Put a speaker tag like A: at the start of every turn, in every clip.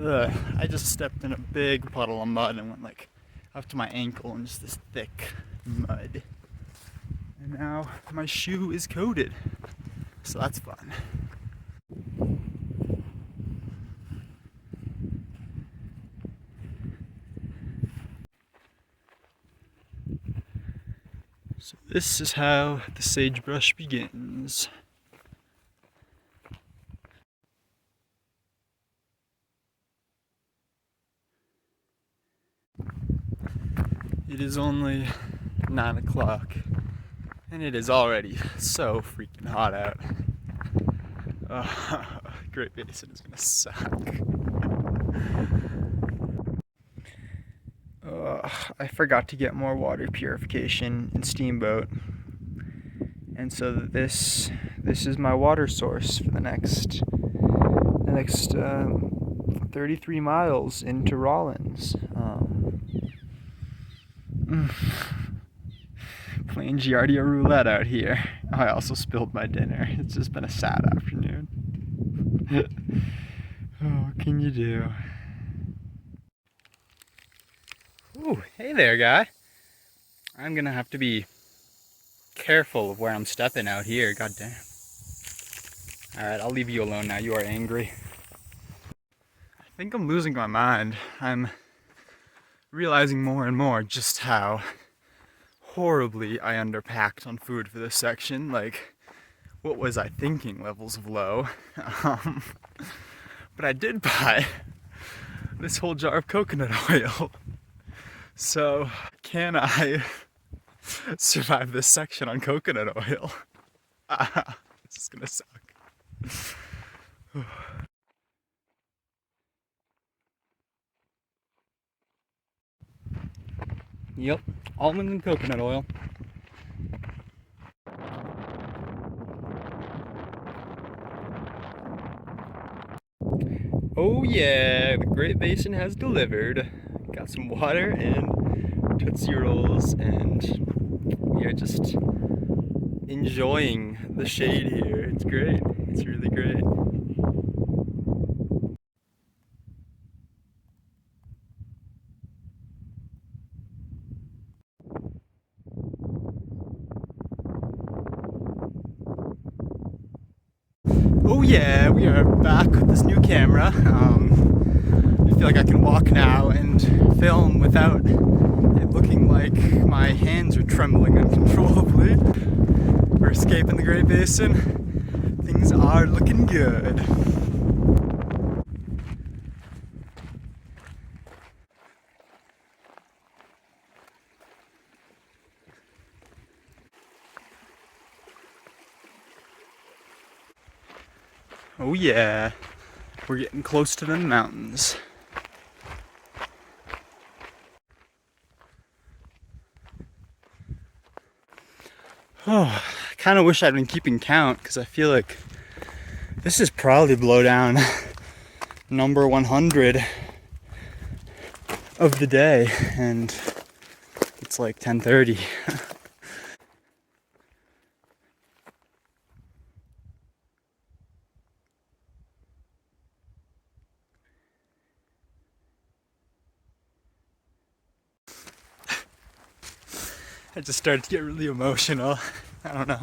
A: Ugh, I just stepped in a big puddle of mud and went like up to my ankle in just this thick mud. And now my shoe is coated. So that's fun. So this is how the sagebrush begins. It is only 9 o'clock and it is already so freaking hot out. Great Basin is gonna suck. I forgot to get more water purification in Steamboat, and so this is my water source for the next 33 miles into Rollins. Playing Giardia roulette out here. I also spilled my dinner. It's just been a sad afternoon. Oh, what can you do? Ooh, hey there, guy. I'm gonna have to be careful of where I'm stepping out here. God damn. Alright, I'll leave you alone now. You are angry. I think I'm losing my mind. I'm realizing more and more just how horribly I underpacked on food for this section. Like, what was I thinking levels of low? But I did buy this whole jar of coconut oil. So, can I survive this section on coconut oil? This is gonna suck. Yep, almond and coconut oil. Oh yeah, the Great Basin has delivered. Got some water and Tootsie Rolls, and we are just enjoying the shade here. It's great. It's really great. Oh yeah, we are back with this new camera. I feel like I can walk now and film without it looking like my hands are trembling uncontrollably. We're escaping the Great Basin. Things are looking good. Oh yeah, we're getting close to the mountains. Oh, I kind of wish I'd been keeping count, because I feel like this is probably blowdown number 100 of the day, and it's like 10:30. I just started to get really emotional. I don't know.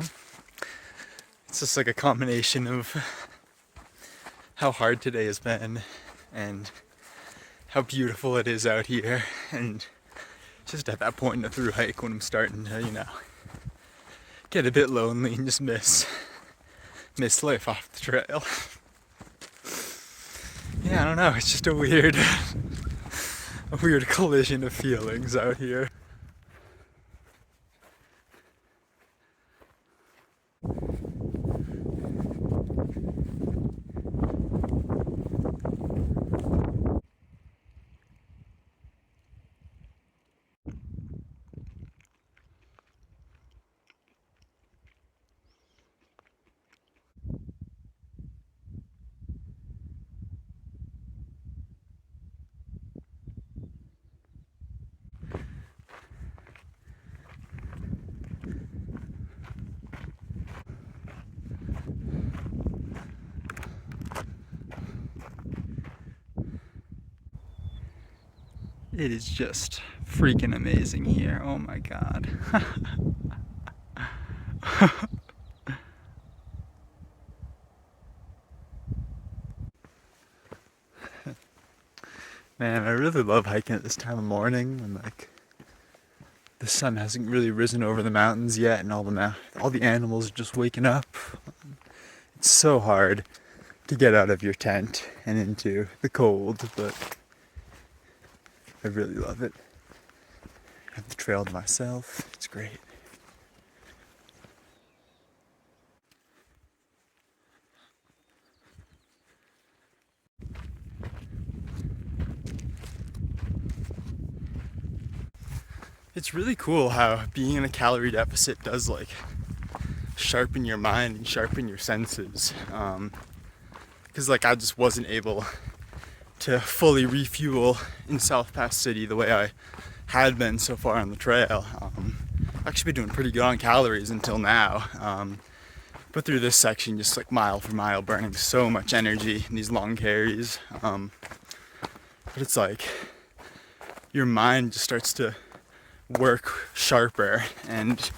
A: It's just like a combination of how hard today has been and how beautiful it is out here, and just at that point in the thru-hike when I'm starting to, get a bit lonely and just miss life off the trail. Yeah, I don't know, it's just a weird collision of feelings out here. It is just freaking amazing here. Oh my god. Man, I really love hiking at this time of morning when like the sun hasn't really risen over the mountains yet and all the animals are just waking up. It's so hard to get out of your tent and into the cold, but I really love it. I have the trail to myself. It's great. It's really cool how being in a calorie deficit does like sharpen your mind and sharpen your senses. Because like I just wasn't able to fully refuel in South Pass City the way I had been so far on the trail. I've actually been doing pretty good on calories until now. But through this section, just like mile for mile, burning so much energy in these long carries. But it's like your mind just starts to work sharper and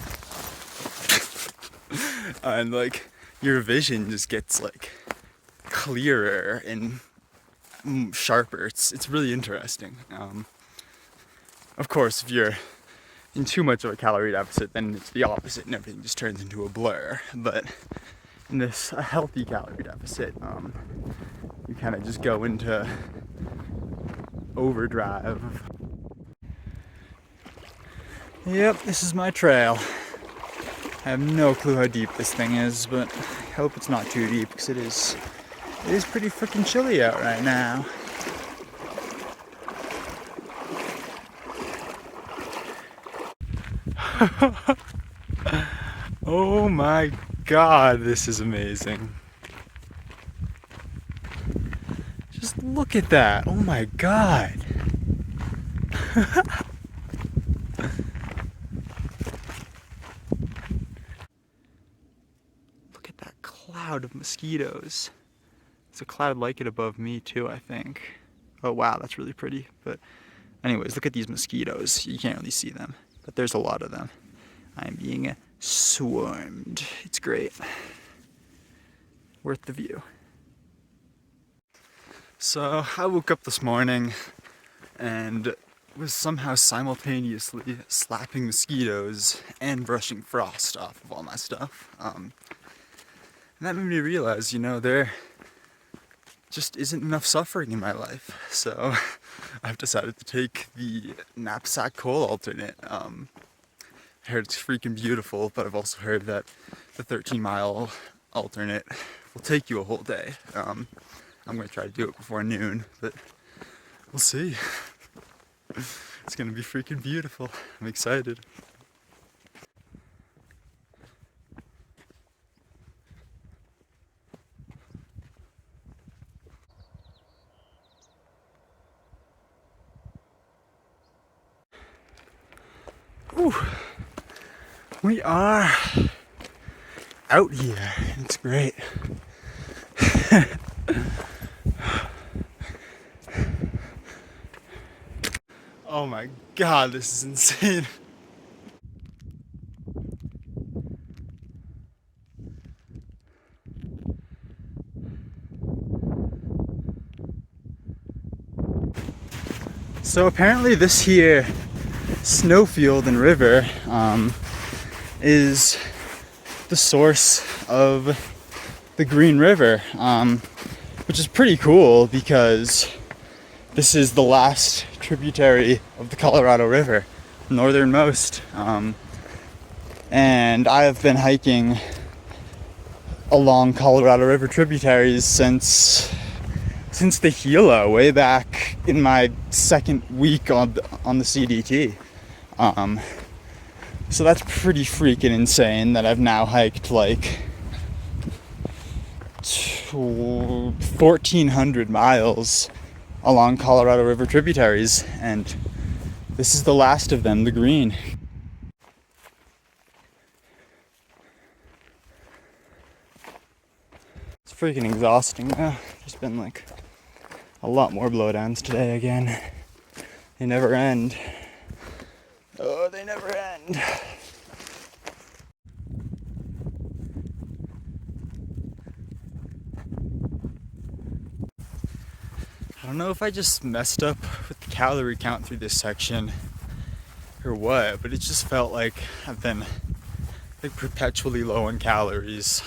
A: like your vision just gets like clearer and sharper. It's really interesting. Of course, if you're in too much of a calorie deficit, then it's the opposite and everything just turns into a blur. But in this a healthy calorie deficit, you kind of just go into overdrive. Yep, this is my trail. I have no clue how deep this thing is, but I hope it's not too deep because it is pretty freaking chilly out right now. Oh my god, this is amazing. Just look at that. Oh my god. Look at that cloud of mosquitoes. There's a cloud like it above me too, I think. Oh wow, that's really pretty. But anyways, look at these mosquitoes. You can't really see them, but there's a lot of them. I'm being swarmed. It's great. Worth the view. So I woke up this morning and was somehow simultaneously slapping mosquitoes and brushing frost off of all my stuff. And that made me realize, there just isn't enough suffering in my life. So I've decided to take the knapsack coal alternate. I heard it's freaking beautiful, but I've also heard that the 13-mile alternate will take you a whole day. I'm going to try to do it before noon, but we'll see. It's going to be freaking beautiful. I'm excited. Whew. We are out here. It's great. Oh my god, this is insane. So apparently this here snowfield and river is the source of the Green River, which is pretty cool because this is the last tributary of the Colorado River, northernmost. And I have been hiking along Colorado River tributaries since the Gila, way back in my second week on the CDT. So that's pretty freaking insane that I've now hiked like 1,400 miles along Colorado River tributaries, and this is the last of them, the Green. It's freaking exhausting now. There's been like a lot more blowdowns today again. They never end. Oh, they never end. I don't know if I just messed up with the calorie count through this section or what, but it just felt like I've been like perpetually low on calories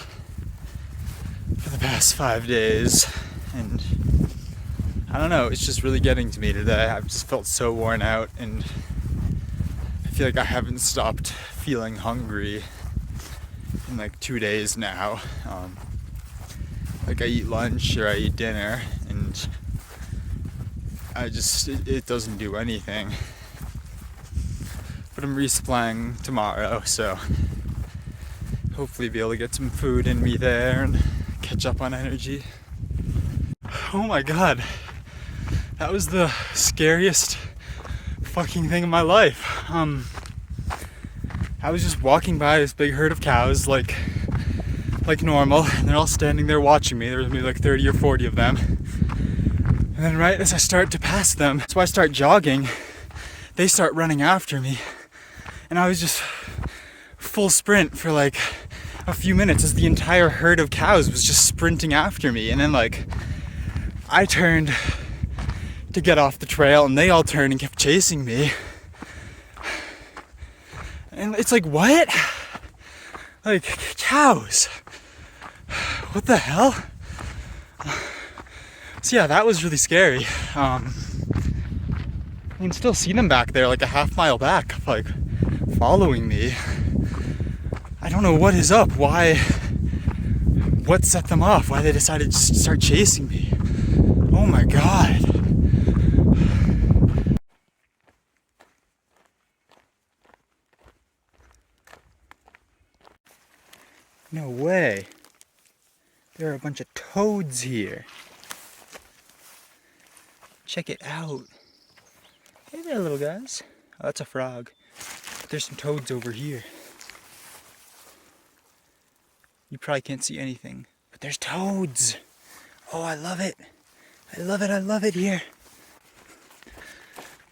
A: for the past 5 days, and I don't know, it's just really getting to me today. I've just felt so worn out, and I feel like I haven't stopped feeling hungry in like 2 days now. Like I eat lunch or I eat dinner, and it doesn't do anything. But I'm resupplying tomorrow, so hopefully be able to get some food in me there and catch up on energy. Oh my god, that was the scariest fucking thing in my life. I was just walking by this big herd of cows like normal, and they're all standing there watching me. There was maybe like 30 or 40 of them. And then right as I start to pass them, so I start jogging, they start running after me. And I was just full sprint for like a few minutes as the entire herd of cows was just sprinting after me. And then like I turned to get off the trail and they all turned and kept chasing me. And it's like, what? Like, cows. What the hell? So yeah, that was really scary. I can still see them back there, like a half mile back, like following me. I don't know what is up, what set them off, why they decided to start chasing me. Oh my god. No way. There are a bunch of toads here. Check it out. Hey there, little guys. Oh, that's a frog. There's some toads over here. You probably can't see anything, but there's toads. Oh, I love it. I love it, I love it here.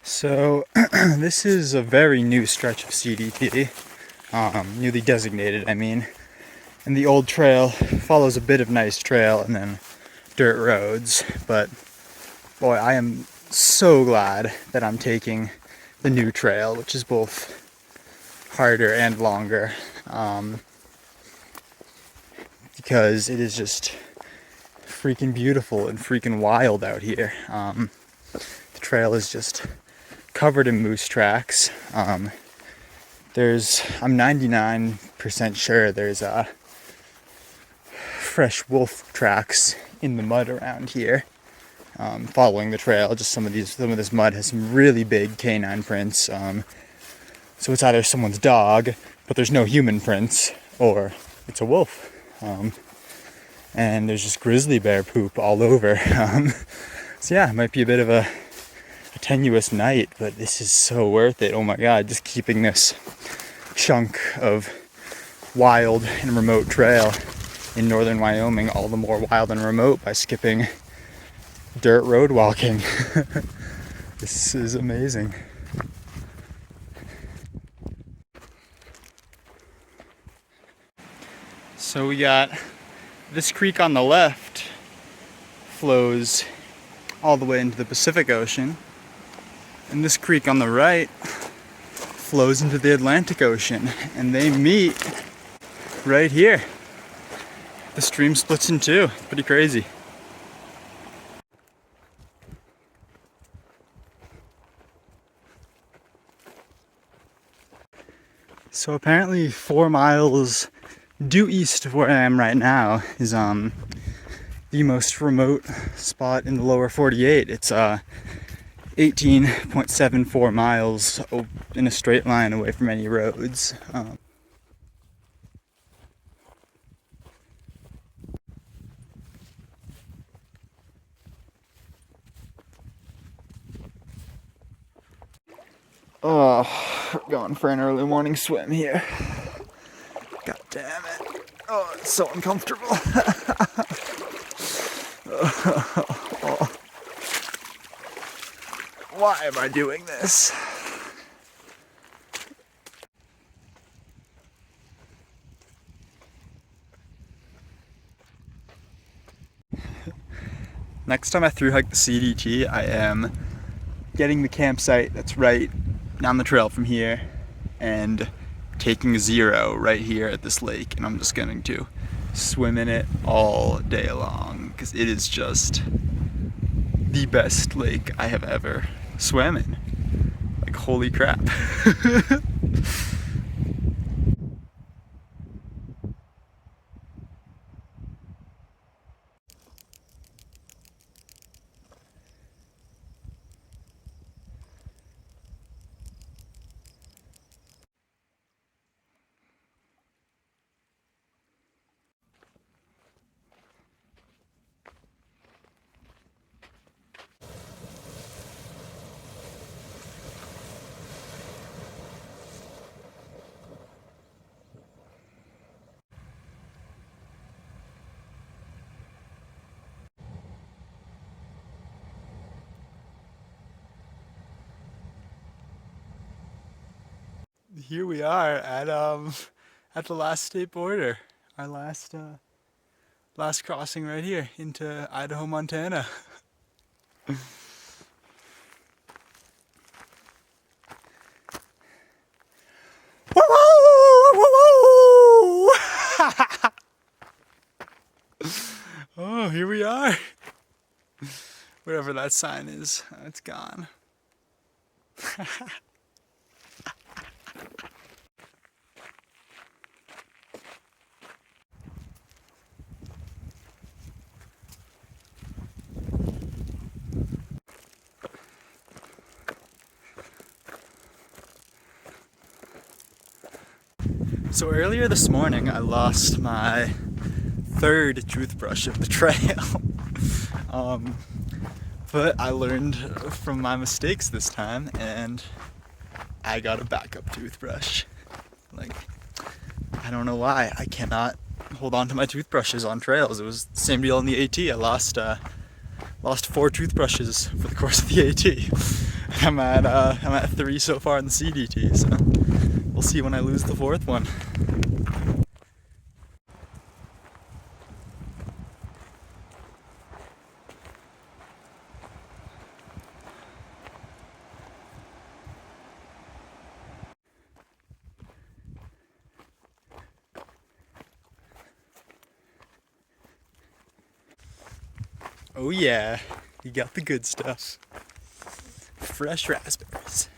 A: So, this is a very new stretch of CDT. Newly designated, I mean. And the old trail follows a bit of nice trail and then dirt roads. But, boy, I am so glad that I'm taking the new trail, which is both harder and longer, because it is just freaking beautiful and freaking wild out here. The trail is just covered in moose tracks. I'm 99% sure there's fresh wolf tracks in the mud around here. Following the trail, just some of this mud has some really big canine prints. So it's either someone's dog, but there's no human prints, or it's a wolf. And there's just grizzly bear poop all over. So yeah, it might be a bit of a tenuous night, but this is so worth it. Oh my god, just keeping this chunk of wild and remote trail in northern Wyoming all the more wild and remote by skipping dirt road walking. This is amazing. So we got this creek on the left flows all the way into the Pacific Ocean, and this creek on the right flows into the Atlantic Ocean, and they meet right here. The stream splits in two. It's pretty crazy. So apparently 4 miles due east of where I am right now is the most remote spot in the lower 48. It's 18.74 miles in a straight line away from any roads. Oh, we're going for an early morning swim here. God damn it. Oh, it's so uncomfortable. Why am I doing this? Next time I thru-hike the CDT, I am getting the campsite that's right down the trail from here and taking zero right here at this lake, and I'm just going to swim in it all day long because it is just the best lake I have ever swam in. Like, holy crap. Here we are at the last state border. Our last crossing right here into Idaho, Montana. Oh, here we are. Whatever that sign is, it's gone. So earlier this morning, I lost my third toothbrush of the trail. But I learned from my mistakes this time, and I got a backup toothbrush. Like, I don't know why I cannot hold on to my toothbrushes on trails. It was the same deal on the AT. I lost 4 toothbrushes for the course of the AT. I'm at 3 so far in the CDT, so we'll see when I lose the 4th one. Oh yeah, you got the good stuff. Fresh raspberries.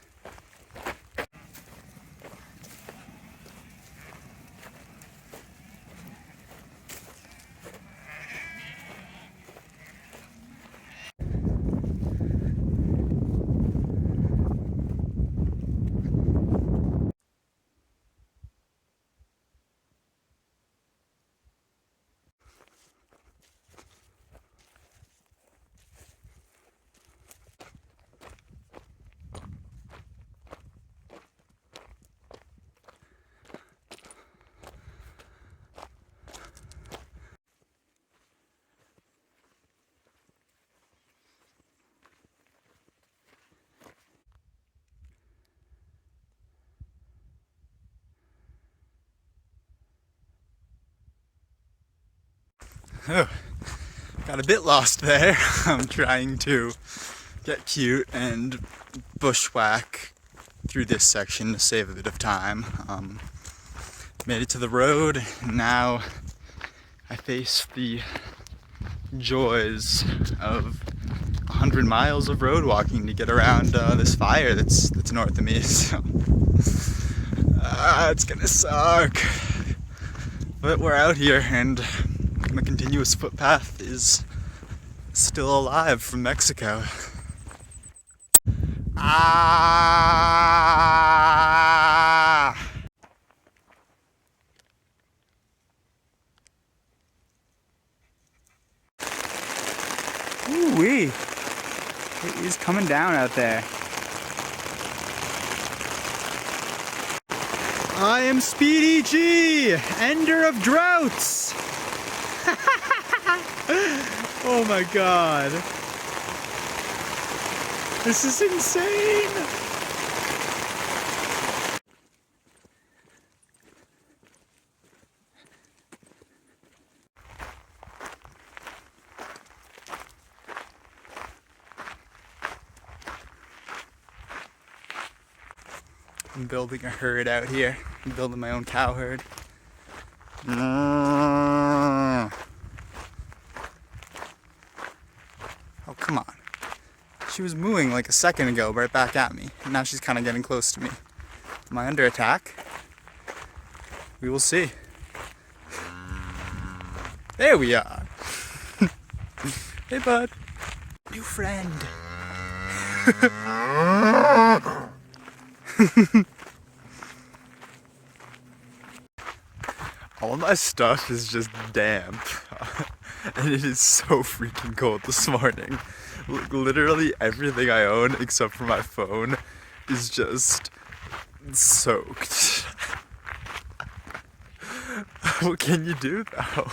A: Oh, got a bit lost there. I'm trying to get cute and bushwhack through this section to save a bit of time. Made it to the road, and now I face the joys of 100 miles of road walking to get around this fire that's north of me. So it's gonna suck. But we're out here, and the continuous footpath is still alive from Mexico. Ah! Ooh-wee! It is coming down out there. I am Speedy G, ender of droughts! Oh my god. This is insane! I'm building a herd out here. I'm building my own cow herd. Oh, come on. She was mooing like a second ago right back at me, and now she's kind of getting close to me. Am I under attack? We will see. There we are. Hey, bud. New friend. All of my stuff is just damp. And it is so freaking cold this morning. Literally everything I own except for my phone is just soaked. What can you do though?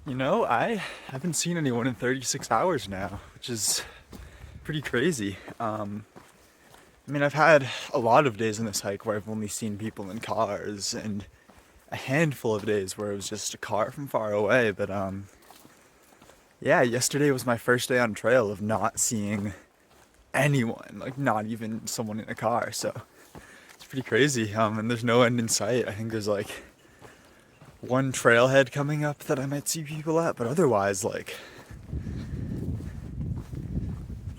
A: You know, I haven't seen anyone in 36 hours now, which is pretty crazy. I mean, I've had a lot of days on this hike where I've only seen people in cars, and a handful of days where it was just a car from far away, but yeah, yesterday was my first day on trail of not seeing anyone, like not even someone in a car, so it's pretty crazy. And there's no end in sight. I think there's like one trailhead coming up that I might see people at, but otherwise, like,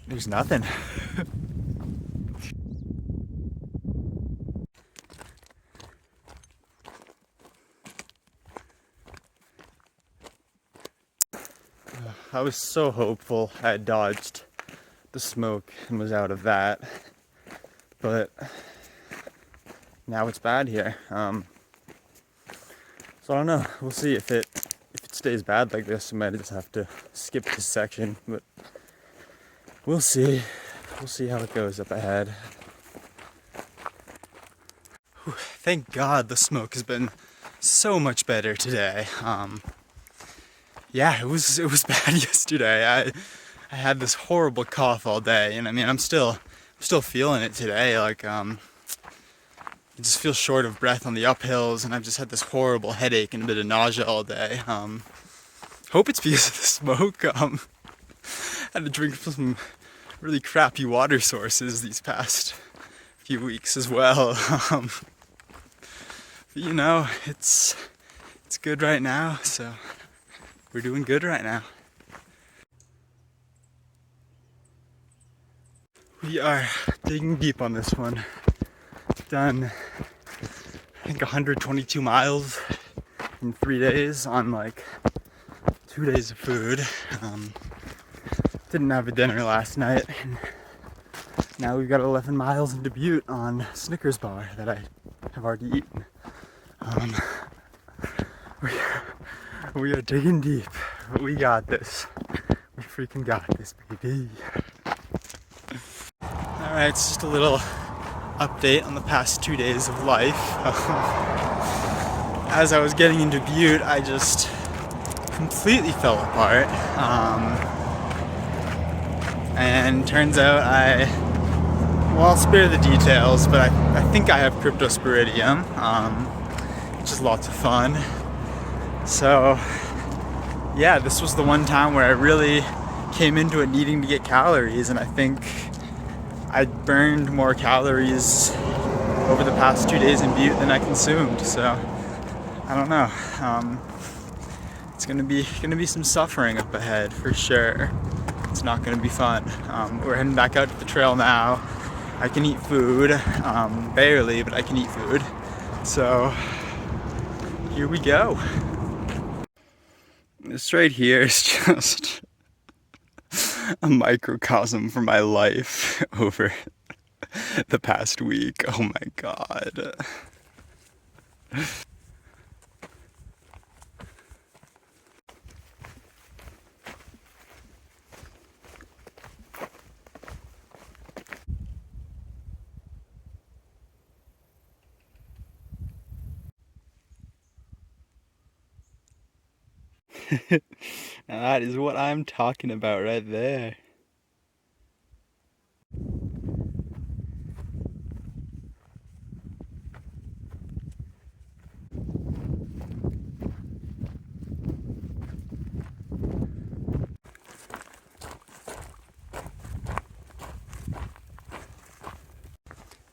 A: there's nothing. I was so hopeful I had dodged the smoke and was out of that, but now it's bad here. So I don't know. We'll see if it stays bad like this. I might just have to skip this section, but we'll see. We'll see how it goes up ahead. Whew, thank God the smoke has been so much better today. Yeah, it was bad yesterday. I had this horrible cough all day, and I mean I'm still feeling it today. Like I just feel short of breath on the uphills, and I've just had this horrible headache and a bit of nausea all day. Hope it's because of the smoke. Had to drink some really crappy water sources these past few weeks as well. But you know, it's good right now, so we're doing good right now. We are digging deep on this one. Done, I think 122 miles in 3 days on like 2 days of food. Didn't have a dinner last night, and now we've got 11 miles into Butte on Snickers bar that I have already eaten. We are digging deep, but we got this. We freaking got this, baby. Alright, it's just a little update on the past 2 days of life. As I was getting into Butte, I just completely fell apart. And turns out I'll spare the details, but I think I have cryptosporidium, which is lots of fun. So yeah, this was the one time where I really came into it needing to get calories, and I think I burned more calories over the past 2 days in Butte than I consumed. So I don't know. It's gonna be some suffering up ahead for sure. It's not gonna be fun. We're heading back out to the trail now. I can eat food, barely, but I can eat food. So here we go. This right here is just a microcosm for my life over the past week. Oh my God. Now that is what I'm talking about right there.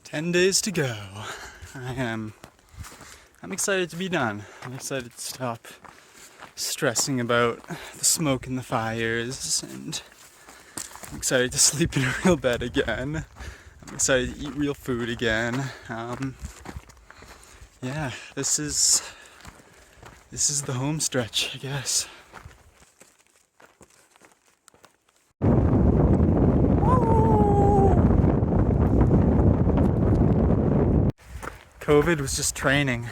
A: "10 days to go." I'm excited to be done. I'm excited to stop stressing about the smoke and the fires, and I'm excited to sleep in a real bed again. I'm excited to eat real food again. Yeah, this is the home stretch, I guess. COVID was just training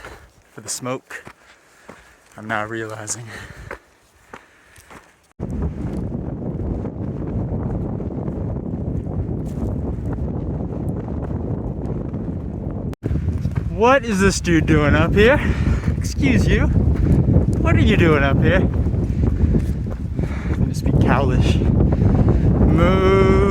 A: for the smoke. I'm now realizing. What is this dude doing up here? Excuse you. What are you doing up here? I'm gonna speak cowlish. Moo!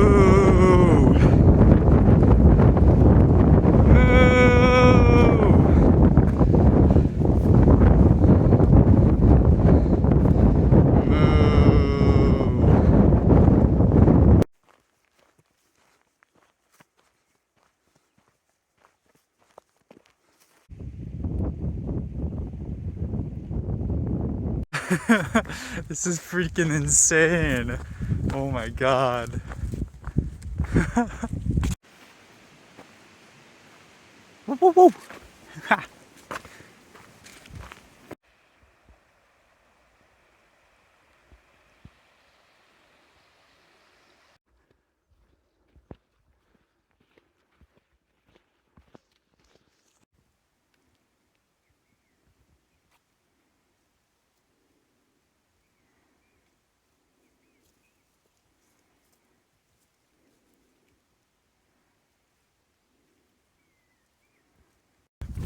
A: This is freaking insane. Oh my god. Whoa, whoa, whoa. Ha.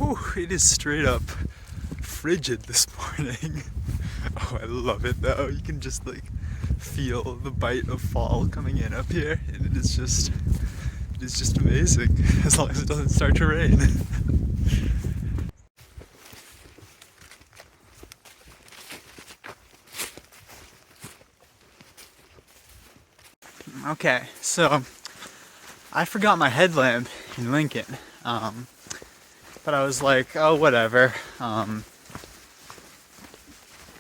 A: Ooh, it is straight up frigid this morning. Oh, I love it though. You can just like feel the bite of fall coming in up here, and it is just amazing as long as it doesn't start to rain. Okay, so I forgot my headlamp in Lincoln, but I was like, oh, whatever.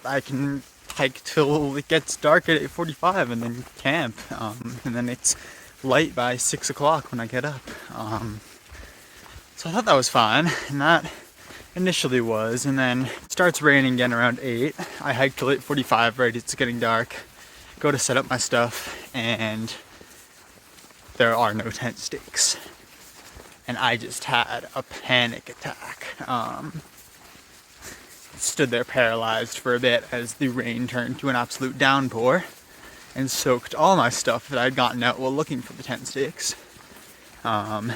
A: I can hike till it gets dark at 8:45 and then camp, and then it's light by 6 o'clock when I get up. So I thought that was fine, and that initially was, and then it starts raining again around 8. I hike till 8:45, right? It's getting dark. Go to set up my stuff, and there are no tent stakes. And I just had a panic attack. Stood there paralyzed for a bit as the rain turned to an absolute downpour and soaked all my stuff that I'd gotten out while looking for the tent stakes. So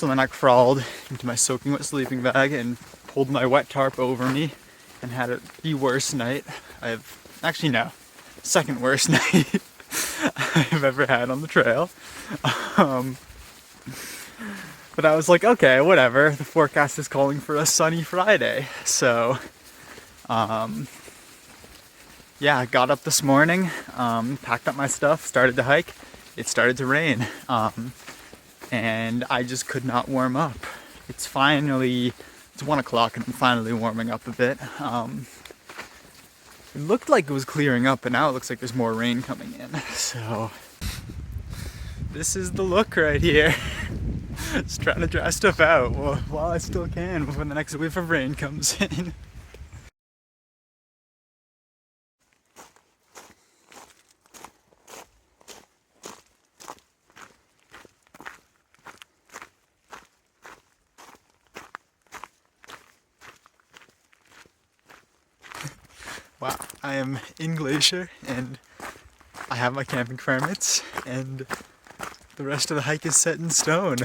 A: then I crawled into my soaking wet sleeping bag and pulled my wet tarp over me and had the worst night second worst night I've ever had on the trail. But I was like, okay, whatever. The forecast is calling for a sunny Friday. So, yeah, I got up this morning, packed up my stuff, started to hike. It started to rain. And I just could not warm up. It's 1 o'clock and I'm finally warming up a bit. It looked like it was clearing up, but now it looks like there's more rain coming in. So, this is the look right here. Just trying to dry stuff out while I still can before the next whiff of rain comes in. Wow, I am in Glacier and I have my camping permits and the rest of the hike is set in stone.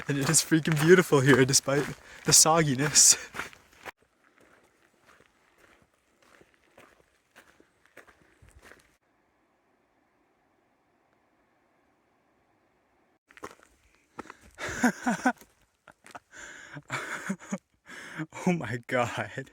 A: And it is freaking beautiful here despite the sogginess. Oh my God.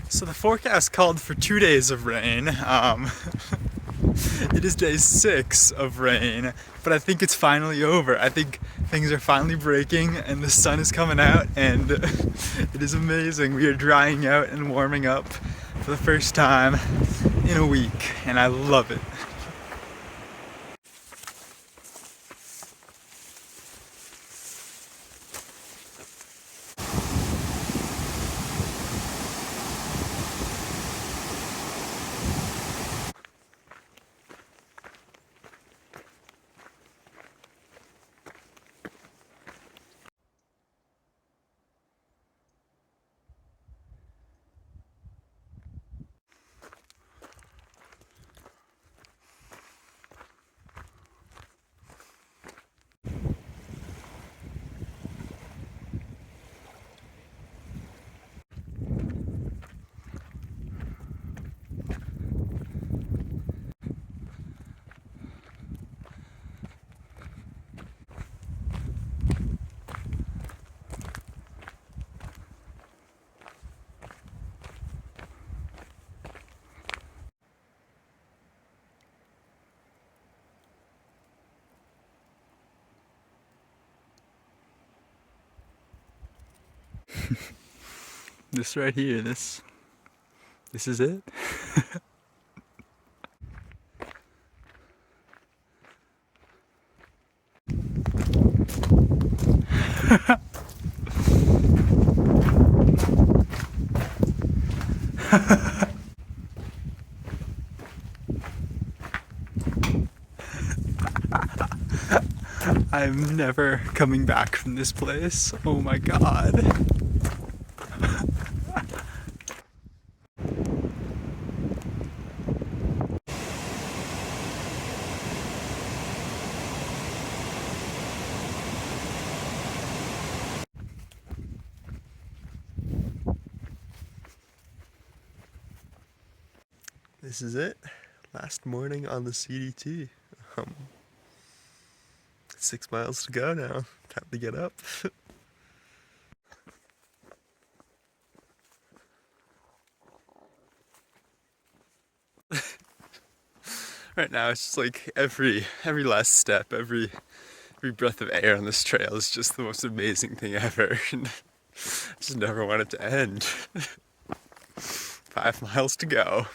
A: So the forecast called for 2 days of rain. It is day 6 of rain, but I think it's finally over. I think things are finally breaking and the sun is coming out, and it is amazing. We are drying out and warming up for the first time in a week, and I love it. This right here, this is it. I'm never coming back from this place. Oh my God.
B: This is it. Last morning on the CDT. 6 miles to go now. Time to get up. Right now it's just like every last step, every breath of air on this trail is just the most amazing thing ever. And I just never want it to end. 5 miles to go.